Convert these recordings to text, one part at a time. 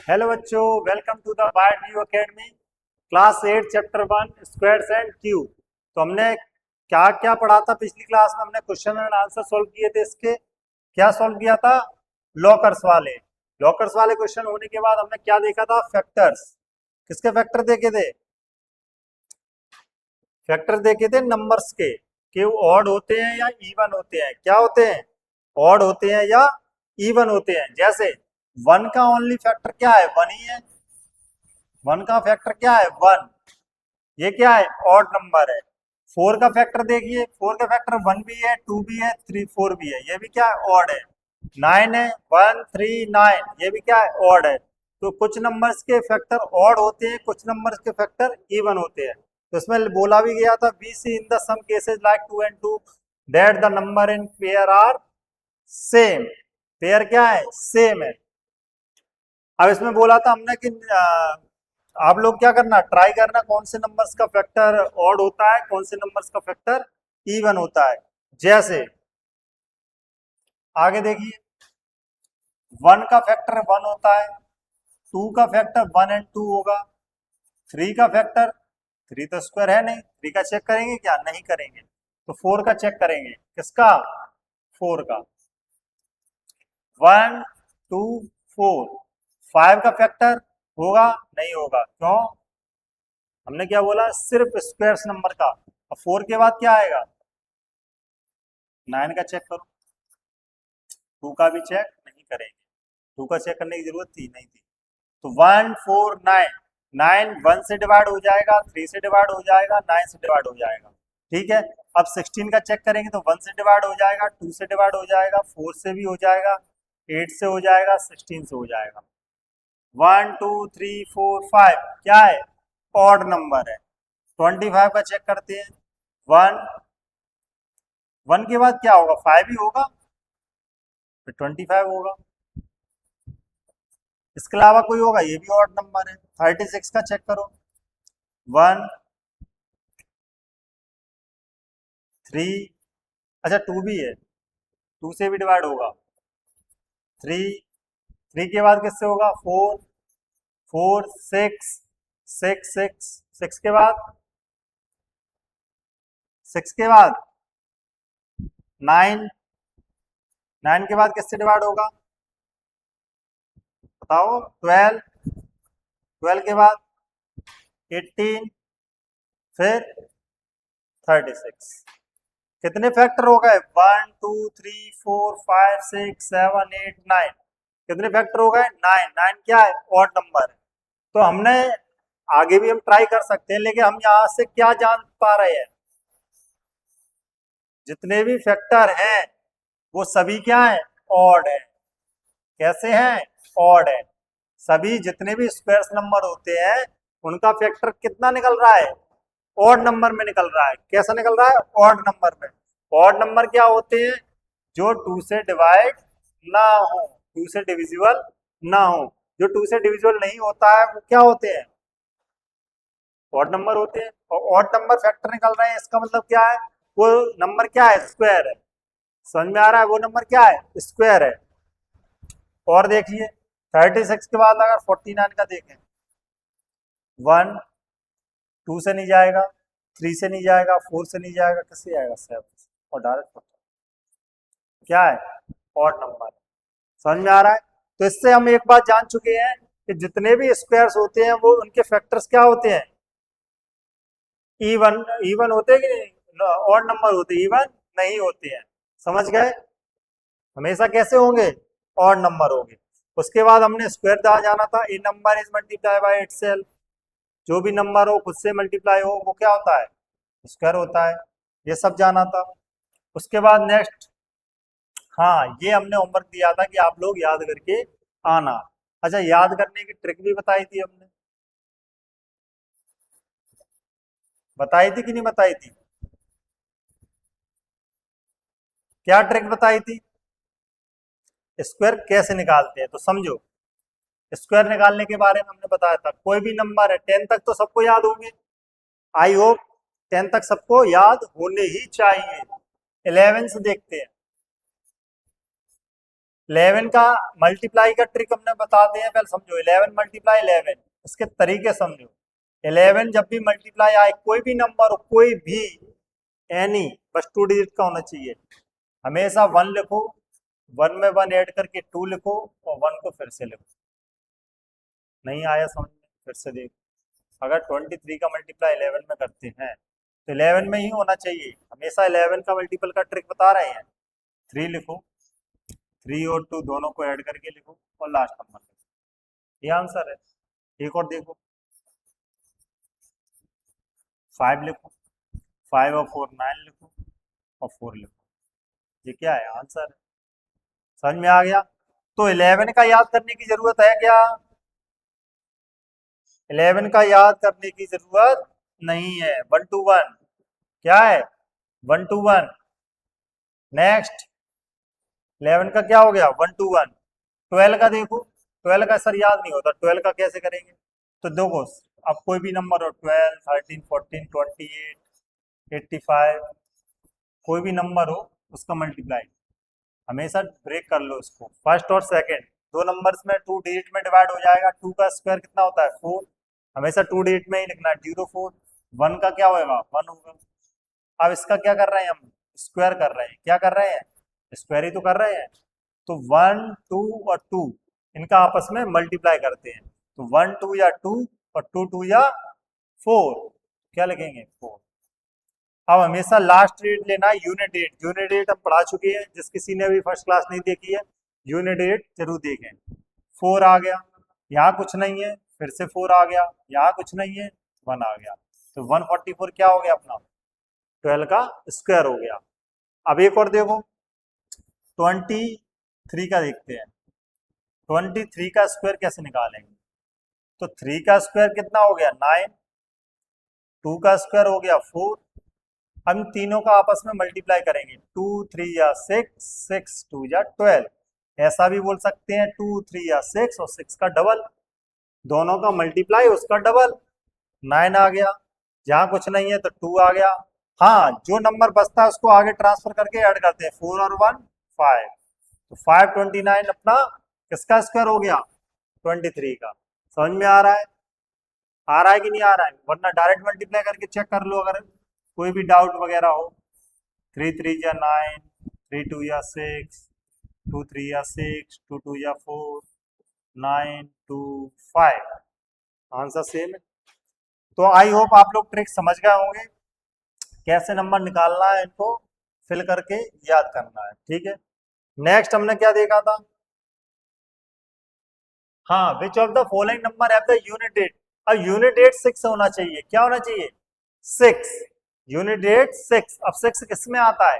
Hello बच्चों, welcome to the Byte View academy. Class 8 chapter 1 squares and cube. तो हमने क्या क्या पढ़ा था पिछली क्लास में? हमने क्वेश्चन एंड आंसर सॉल्व किए थे। इसके क्या सॉल्व किया था? लॉकर्स वाले। लॉकर्स वाले क्वेश्चन होने के बाद हमने क्या देखा था? फैक्टर्स। किसके फैक्टर देखे थे? फैक्टर देखे थे नंबर्स के, कि वो ऑड होते हैं या इवन होते हैं। क्या होते हैं? ऑड होते हैं या इवन होते हैं। जैसे 1 का ओनली फैक्टर क्या है? 1 ही है। 1 का फैक्टर क्या है? 1। ये क्या है? ऑड नंबर है। 4 का फैक्टर देखिए, 4 का फैक्टर 1 भी है, 2 भी है, 3 4 भी है। ये भी क्या है? ऑड है। 9 है, 1 3 9, ये भी क्या है? ऑड है। तो कुछ नंबर्स के फैक्टर ऑड होते हैं, कुछ नंबर्स के फैक्टर इवन होते हैं। तो इसमें बोला भी गया था, we see in the some cases like 2 and 2 that the number in pair are same. Pair क्या है? सेम है। अब इसमें बोला था हमने कि आप लोग क्या करना, ट्राई करना कौन से नंबर्स का फैक्टर ऑड होता है, कौन से नंबर्स का फैक्टर इवन होता है। जैसे आगे देखिए, 1 का फैक्टर 1 होता है, 2 का फैक्टर 1 and 2 होगा, 3 का फैक्टर 3 तो स्क्वायर है नहीं, 3 का चेक करेंगे क्या? नहीं करेंगे। तो 4 का चेक करेंगे। किसका? 4 का। 1 2 4। 5 का फैक्टर होगा? नहीं होगा। क्यों? हमने क्या बोला? सिर्फ स्क्वायर्स नंबर का। अब 4 के बाद क्या आएगा? 9 का चेक करो। 2 का भी चेक नहीं करेंगे। 2 का चेक करने की जरूरत थी नहीं थी। तो 1 4 9, 9 1 से डिवाइड हो जाएगा, 3 से डिवाइड हो जाएगा, 9 से डिवाइड हो जाएगा। ठीक है। अब 16 का चेक करेंगे तो 1 से डिवाइड हो जाएगा, 2 से डिवाइड हो जाएगा, 4 से भी हो जाएगा, 8 से हो जाएगा, 16 से हो जाएगा। 1 2 3 4 5 क्या है? ऑड नंबर है। 25 का चेक करते हैं। 1 1 के बाद क्या होगा? 5 ही होगा, फिर 25 होगा। इसके अलावा कोई होगा? ये भी ऑड नंबर है। 36 का चेक करो। 1 3, अच्छा 2 भी है, 2 से भी डिवाइड होगा। 3 3 के बाद किससे होगा? 4 4 6 6 6 6 के बाद 6 के बाद 9 9 के बाद किससे डिवाइड होगा? बताओ। 12 12 के बाद 18, फिर 36। कितने फैक्टर हो गए? 1 2 3 4 5 6 7 8 9। कितने फैक्टर हो गए? 9। 9 क्या है? ऑड नंबर है। तो हमने आगे भी हम ट्राई कर सकते हैं, लेकिन हम यहाँ से क्या जान पा रहे हैं? जितने भी फैक्टर हैं वो सभी क्या है? ऑड है। कैसे हैं? ऑड है। सभी जितने भी स्क्वायर्स नंबर होते हैं उनका फैक्टर कितना निकल रहा है? ऑड नंबर में निकल रहा है। कैसा निकल रहा है? ऑड नंबर में। ऑड नंबर क्या होते हैं? जो 2 से डिवाइड ना हो, 2 से डिविजिबल ना हो। जो 2 से डिविजिबल नहीं होता है वो क्या होते हैं? ऑड नंबर होते हैं। और ऑड नंबर फैक्टर निकल रहे हैं, इसका मतलब क्या है? वो नंबर क्या है? स्क्वायर है। समझ में आ रहा है? वो नंबर क्या है? स्क्वायर है। और देखिए, 36 के बाद अगर 49 का देखें, 1 2 से नहीं जाएगा, 3 से नहीं जाएगा, 4 से नहीं जाएगा, किससे जाएगा? 7 से। और डायरेक्ट क्या है? Odd number. समझ में आ रहा है? तो इससे हम एक बात जान चुके हैं कि जितने भी स्क्वायर्स होते हैं वो उनके फैक्टर्स क्या होते हैं? इवन। इवन होते हैं कि नहीं? ऑड नंबर होते हैं, इवन नहीं होते हैं। समझ गए? हमेशा कैसे होंगे? ऑड नंबर होंगे। उसके बाद हमने स्क्वायर जाना था। A number is multiply by itself. जो भी नंबर हो खुद से मल्टीप्लाई हो वो क्या होता है? स्क्वायर होता है। ये सब जाना था। उसके बाद नेक्स्ट, हाँ, ये हमने होमवर्क दिया था कि आप लोग याद करके आना। अच्छा, याद करने की ट्रिक भी बताई थी हमने। बताई थी कि नहीं बताई थी? क्या ट्रिक बताई थी? स्क्वायर कैसे निकालते हैं तो समझो। स्क्वायर निकालने के बारे में हमने बताया था। कोई भी नंबर है, 10 तक तो सबको याद होंगे। आई होप 10 तक सबको याद होने ही चाहिए। 11 से देखते हैं। 11 का मल्टीप्लाई का ट्रिक हमने बता दिया, पहले समझो। 11 मल्टीप्लाई 11, इसके तरीके समझो। 11 जब भी मल्टीप्लाई आए, कोई भी नंबर हो, कोई भी, एनी, बस 2 डिजिट का होना चाहिए। हमेशा 1 लिखो, 1 में 1 ऐड करके 2 लिखो, और 1 को फिर से लिखो। नहीं आया समझ में, फिर से देखो। अगर 23 का मल्टीप्लाई 11 में करते हैं तो 11 में ही होना चाहिए। हमेशा 11 का मल्टीपल का ट्रिक बता रहे हैं। 3 लिखो, 3 और 2 दोनों को ऐड करके लिखो, और लास्ट नंबर लिखो। ये आंसर है। एक और देखो, 5 लिखो, 5 और 4 9 लिखो, और 4 लिखो। ये क्या है? आंसर है। समझ में आ गया? तो 11 का याद करने की जरूरत है क्या? 11 का याद करने की जरूरत नहीं है। 1 to 1 क्या है? 1 to 1। नेक्स्ट 11 का क्या हो गया? 1 to 1। 12 का देखो, 12 का सर याद नहीं होता, 12 का कैसे करेंगे? तो देखो, अब कोई भी नंबर हो, 12 13 14 28 85, कोई भी नंबर हो, उसका मल्टीप्लाई हमेशा ब्रेक कर लो इसको। फर्स्ट और सेकंड दो नंबर्स में 2 डिजिट में डिवाइड हो जाएगा। 2 का स्क्वायर कितना होता है? 4। हमेशा 2 डिजिट में ही लिखना है। 0 4। 1 का क्या होगा? 1 होगा। अब इसका क्या कर रहे हैं हम? स्क्वायर कर रहे हैं। क्या कर रहे हैं? स्क्वायर ही तो कर रहे हैं। तो 1 2 और 2 इनका आपस में मल्टीप्लाई करते हैं। तो 1 2 या 2, और 2 2 या 4, क्या लिखेंगे? 4। अब हमेशा लास्ट रेट लेना है, यूनिट रेट। यूनिट रेट हम पढ़ा चुके हैं, जिस किसी ने भी फर्स्ट क्लास नहीं देखी है, यूनिट रेट जरूर देखें। 4 आ गया, यहाँ कुछ नहीं है, फिर से 4 आ गया, यहाँ कुछ नहीं है, 1 आ गया। तो 144 क्या हो गया अपना? 12 का स्क्वायर हो गया। अब एक और देखो, 23 का देखते हैं। 23 का स्क्वायर कैसे निकालेंगे? तो 3 का स्क्वायर कितना हो गया? 9। 2 का स्क्वायर हो गया 4। हम तीनों का आपस में मल्टीप्लाई करेंगे। 2 3 या 6, 6 2 या 12। ऐसा भी बोल सकते हैं 2 3 या 6 और 6 का डबल। दोनों का मल्टीप्लाई उसका डबल। 9 आ गया, जहाँ कुछ नहीं है तो 2 आ गया। हाँ, जो नंबर बचता है उसको आगे ट्रांसफर करके ऐड करते हैं। 4 और 1 5। तो 529 अपना किसका स्क्वायर हो गया? 23 का। समझ में आ रहा है कि नहीं आ रहा है? वरना डायरेक्ट मल्टीप्लाई करके चेक कर लो, अगर कोई भी डाउट वगैरह हो। 3 3 या 9, 3 2 या 6, 2 3 या 6, 2 2 या 4, 9 2 5। आंसर सेम है। तो आई होप आप लोग ट्रिक समझ गए होंगे, कैसे नंबर निकालना है, इनको फिल करके याद करना है। ठीक है। नेक्स्ट हमने क्या देखा था? हाँ, which of the following number have the unit डेट? अब यूनिट डेट 6 होना चाहिए। क्या होना चाहिए? 6। यूनिट डेट 6। अब 6 किस में आता है?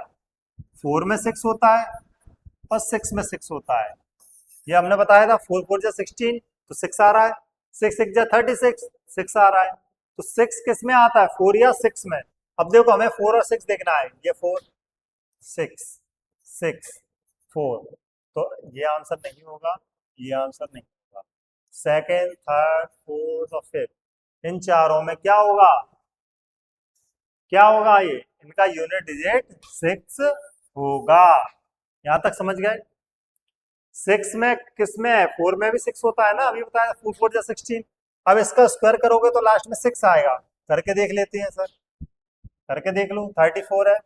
4 में 6 होता है, और 6 में 6 होता है। ये हमने बताया था। 4 4 जा 16, तो 6 आ रहा है। 6 6 जा 36, 6 आ रहा है। तो 6 किस में आता है? 4 या 6 में? अब देखो, हमें 4 और 6 देखना है। ये 4 6 6 4, तो ये आंसर नहीं होगा, ये आंसर नहीं होगा। सेकेंड, थर्ड, फोर्थ और फिफ्थ, इन चारों में क्या होगा? क्या होगा? ये इनका यूनिट डिजिट 6 होगा। यहां तक समझ गए? 6 में किस में है? 4 में भी 6 होता है ना, अभी बताया। 4 4 जा 16। अब इसका स्क्वायर करोगे तो लास्ट में 6 आएगा। करके देख लेते हैं सर, करके देख लो। 34 है,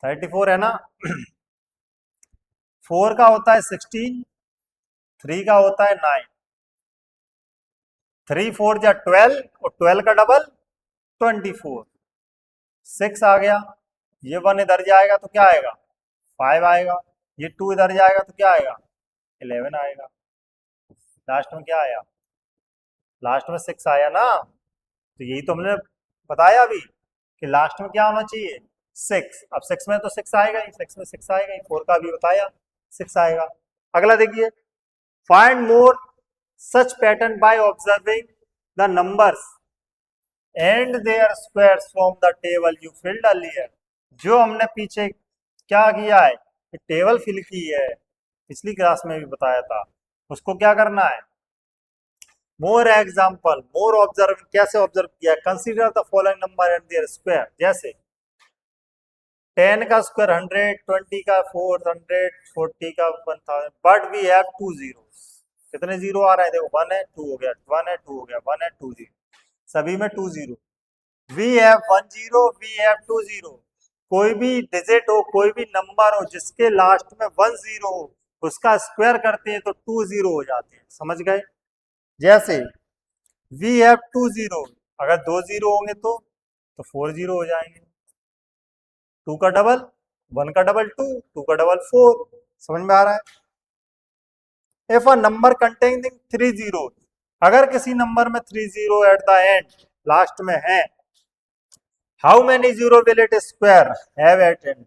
34 है ना। 4 का होता है 16, 3 का होता है 9, 3 4 जा 12, और 12 का डबल 24। 6 आ गया, ये 1 इधर जाएगा तो क्या आएगा? 5 आएगा। ये 2 इधर जाएगा तो क्या आएगा? 11 आएगा। लास्ट में क्या आया? लास्ट में 6 आया ना। तो यही तो हमने बताया अभी, कि लास्ट में क्या होना चाहिए? 6। अब 6 में तो 6 आएगा ही, 6 में 6 आएगा ही। 4 का भी बताया, 6 आएगा। अगला देखिए, find more such pattern by observing the numbers and their squares from the table you filled earlier. जो हमने पीछे क्या किया है, टेबल फिल की है, पिछली क्लास में भी बताया था, उसको क्या करना है? More example, more observe. कैसे ऑब्जर्व किया? Consider the following number and their square. जैसे 10 का स्क्वायर 100, 20 का 400, 40 का 1000, बट वी हैव 2 जीरो। कितने जीरो आ रहे हैं? देखो 1 है 2 हो गया, 1 है 2 हो गया, 1 है 2 जीरो, सभी में 2 zero. We have 1 zero, we have 2 zero. कोई भी डिजिट हो, कोई भी नंबर हो जिसके लास्ट में 1 जीरो हो, उसका स्क्वायर करते हैं तो 2 जीरो हो जाते हैं। समझ गए? जैसे वी हैव 2 जीरो, अगर 2 जीरो होंगे तो 4 जीरो हो जाएंगे। 2 का डबल 1 का डबल 2, 2 का डबल 4। समझ में आ रहा है? If a number containing 3 zero, अगर किसी नंबर में 3 zero at the end last में है, how many zero will it square have at end?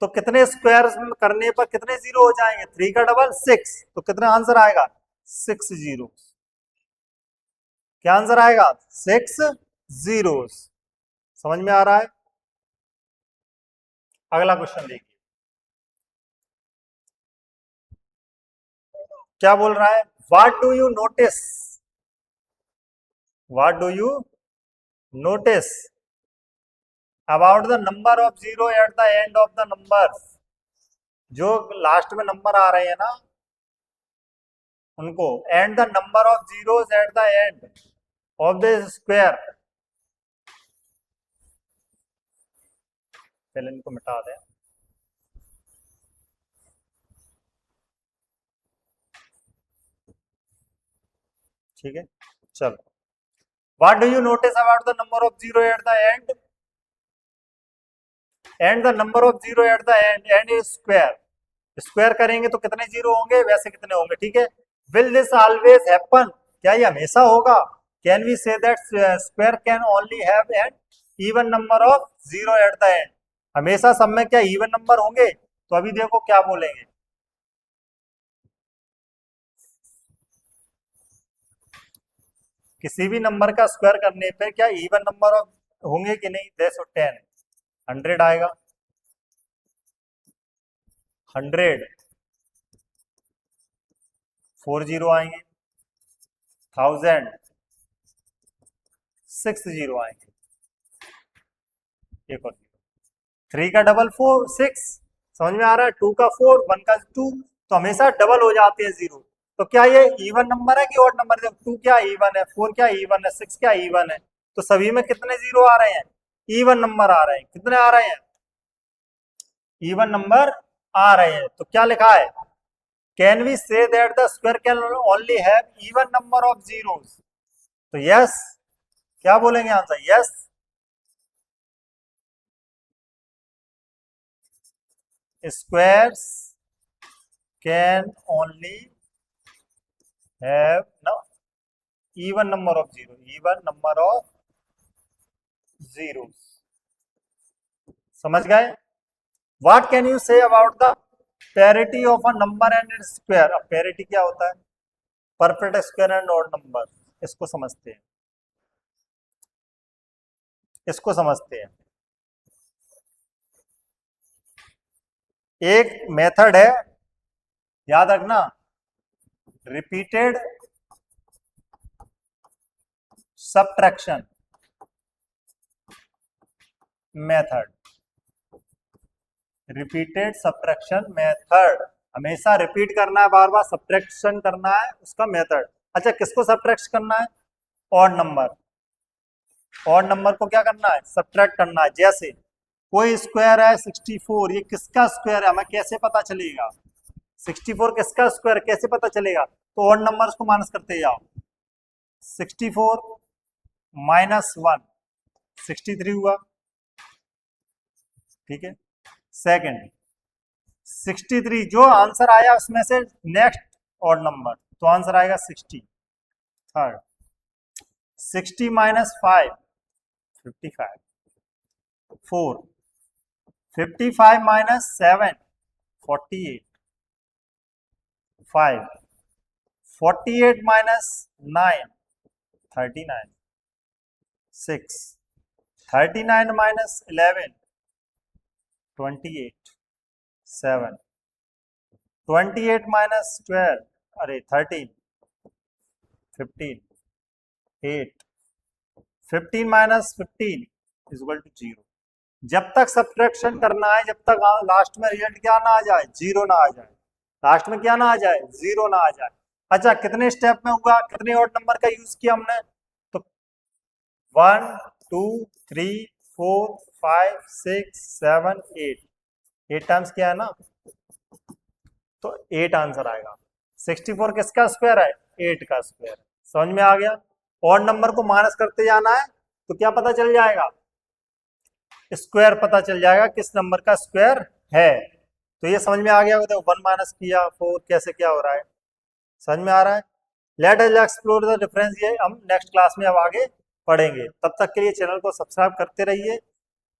तो कितने स्क्वायर करने पर कितने जीरो हो जाएंगे? 3 का डबल 6, तो कितना आंसर आएगा? 6 जीरो। क्या आंसर आएगा? 6 जीरो। समझ में आ रहा है? अगला क्वेश्चन देखिए, क्या बोल रहा है? What do you notice, what do you notice about the number of zero at the end of the number? जो लास्ट में नंबर आ रहे हैं ना, उनको, and the number of zeros eight the end of the square. पहले इनको मिटा दें। ठीक है, चलो। What do you notice about the number of zero at the and, and the number of zero at the and, and is square. Square करेंगे तो कितने जीरो होंगे? वैसे कितने होंगे? ठीक है। Will this always happen? क्या ये हमेशा होगा? Can we say that square can only have an even number of zero at the end? हमेशा सब में क्या इवन नंबर होंगे? तो अभी देखो क्या बोलेंगे। किसी भी नंबर का स्क्वायर करने पे क्या इवन नंबर ऑफ होंगे कि नहीं? देखो 10, 100 आएगा, 100, 4 जीरो आएंगे, 1000, 6 जीरो आएंगे, एक और 3 का डबल 4 6। समझ में आ रहा है? 2 का 4, 1 का 2, तो हमेशा डबल हो जाते हैं जीरो। तो क्या ये इवन नंबर है कि ऑड नंबर है? 2 क्या इवन है, 4 क्या इवन है, 6 क्या इवन है? तो सभी में कितने जीरो आ रहे हैं? इवन नंबर आ रहे हैं। कितने आ रहे हैं? इवन नंबर आ रहे हैं। तो क्या लिखा है? Can we say that the square can only have even number of zeros? तो यस, क्या बोलेंगे answer? Yes. Squares can only have no even number of zero, even number of zeros। समझ गए? What can you say about the parity of a number and its square? अब parity क्या होता है? Perfect square and odd number. इसको समझते हैं, इसको समझते हैं। एक मेथड है, याद रखना, repeated subtraction method. Repeated subtraction method, हमेशा रिपीट करना है, बार बार सबट्रैक्शन करना है, उसका मेथड। अच्छा, किसको सबट्रैक्ट करना है? Odd number. ऑड नंबर को क्या करना है? सबट्रैक्ट करना है। जैसे कोई स्क्वायर है 64, ये किसका स्क्वायर है? हमें कैसे पता चलेगा? 64 किसका स्क्वायर, कैसे पता चलेगा? तो ऑड नंबर्स को माइनस करते जाओ। 64 माइनस 1, 63 हुआ। ठीक है। सेकंड, 63 जो आंसर आया उसमें से नेक्स्ट ऑड नंबर, तो आंसर आएगा 60। Third, 60 minus 5, 55। Four, 55 minus 7, 48। 5, 48 minus 9, 39। 6, 39 minus 11, 28। 7, 28 minus 12, अरे 13, 15। 8, 15 माइनस 15 इज इक्वल टू 0। जब तक सब्ट्रैक्शन करना है, जब तक लास्ट में रिजल्ट क्या ना आ जाए, जीरो ना आ जाए, लास्ट में क्या ना आ जाए, जीरो ना आ जाए। अच्छा, कितने स्टेप में हुआ, कितने ऑड नंबर का यूज किया हमने, तो 1 2 3 4 5 6 7 8, 8 टाइम्स क्या है ना, तो 8 आंसर आएगा। 64 किसका स्क्वायर है, 8 का स्क्वायर। समझ में आ गया। ऑड नंबर को माइनस करते जाना है तो क्या पता चल जाएगा, स्क्वायर पता चल जाएगा किस नंबर का स्क्वायर है। तो ये समझ में आ गया, देखो 1 माइनस किया 4 कैसे क्या हो रहा है, समझ में आ रहा है। Let us explore the difference, ये हम नेक्स्ट क्लास में अब आगे पढ़ेंगे। तब तक के लिए चैनल को सब्सक्राइब करते रहिए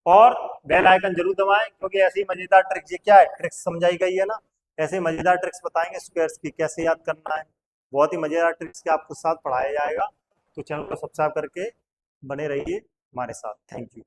और बेल आइकन जरूर दबाएं, क्योंकि ऐसी मजेदार ट्रिक्स, ये क्या है, ट्रिक्स समझाई गई है ना, ऐसे मजेदार ट्रिक्स बताएंगे स्क्वायर्स की कैसे याद करना है, बहुत ही मजेदार ट्रिक्स के आपको साथ पढ़ाया जाएगा। तो चैनल को सब्सक्राइब करके बने रहिए हमारे साथ। Thank you.